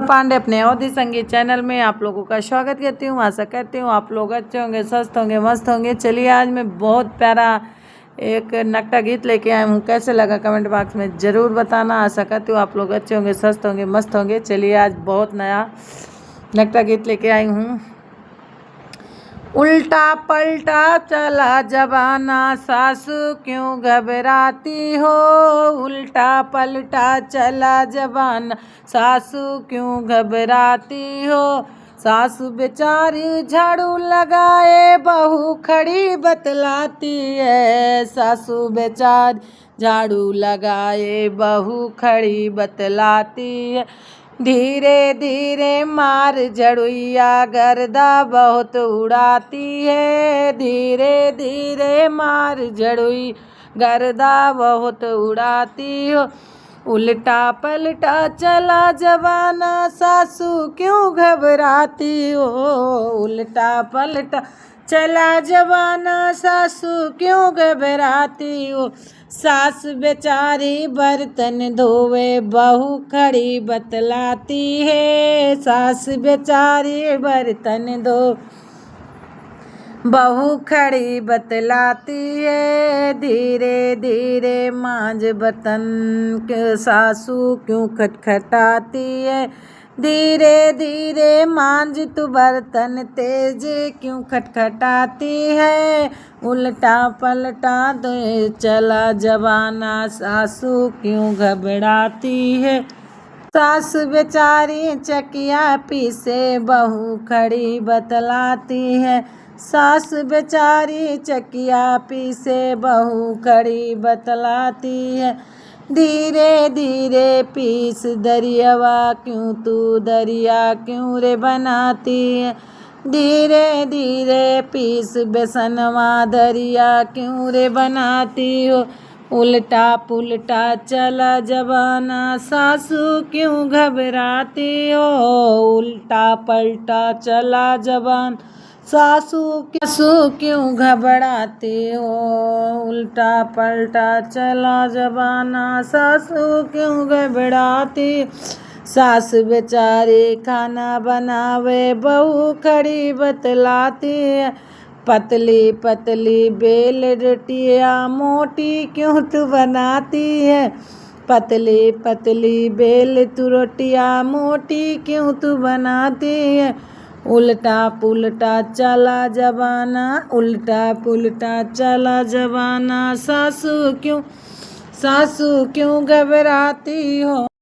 पांडे अपने अवधि संगीत चैनल में आप लोगों का स्वागत करती हूँ। आशा करती हूँ आप लोग अच्छे होंगे, स्वस्थ होंगे, मस्त होंगे। चलिए आज मैं बहुत प्यारा एक नकटा गीत लेके आई हूँ। कैसे लगा कमेंट बॉक्स में ज़रूर बताना। आशा करती हूँ आप लोग अच्छे होंगे, स्वस्थ होंगे, मस्त होंगे। चलिए आज बहुत नया नकटा गीत लेके आई हूँ। उल्टा पलटा चला जमाना, सासू क्यों घबराती हो। उल्टा पलटा चला जमाना, सासू क्यों घबराती हो। सासू बेचारी झाड़ू लगाए, बहू खड़ी बतलाती है। सासू बेचारी झाड़ू लगाए, बहू खड़ी बतलाती है। धीरे धीरे मार झड़ुइया, गर्दा बहुत उड़ाती है। धीरे धीरे मार झड़ुई, गर्दा बहुत उड़ाती हो। उल्टा पलटा चला जमाना, सासू क्यों घबराती हो। उल्टा पलटा चला जमाना, सासू क्यों घबराती हो। सास बेचारी बर्तन धोवे, बहू खड़ी बतलाती है। सास बेचारी बर्तन धो, बहू खड़ी बतलाती है। धीरे धीरे मांझ बर्तन, सासू क्यों खटखटाती है। धीरे धीरे मांझ तू बर्तन, तेज क्यों खटखटाती है। उल्टा पलटा दे चला जमाना, सासू क्यों घबराती है। सास बेचारी चकिया पीसे, बहू खड़ी बतलाती है। सास बेचारी चकिया पीसे, बहू खड़ी बतलाती है। धीरे धीरे पीस दरियावा, क्यों तू दरिया क्यों रे बनाती है। धीरे धीरे पीस बेसनवा, दरिया क्यों रे बनाती हो। उल्टा पुल्टा चला जमाना, सासू क्यों घबराती हो। उल्टा पलटा चला जबान, सासू क्यों घबराती हो। उल्टा पलटा चला जमाना, सासू क्यों घबराती। सास बेचारी खाना बनावे, बहू खड़ी बतलाती है। पतली पतली बेल रोटियाँ, मोटी क्यों तू बनाती है। पतली पतली बेल तू रोटियाँ, मोटी क्यों तू बनाती है। उल्टा पुल्टा चला जमाना, उल्टा पुल्टा चला जमाना, सासू क्यों घबराती हो।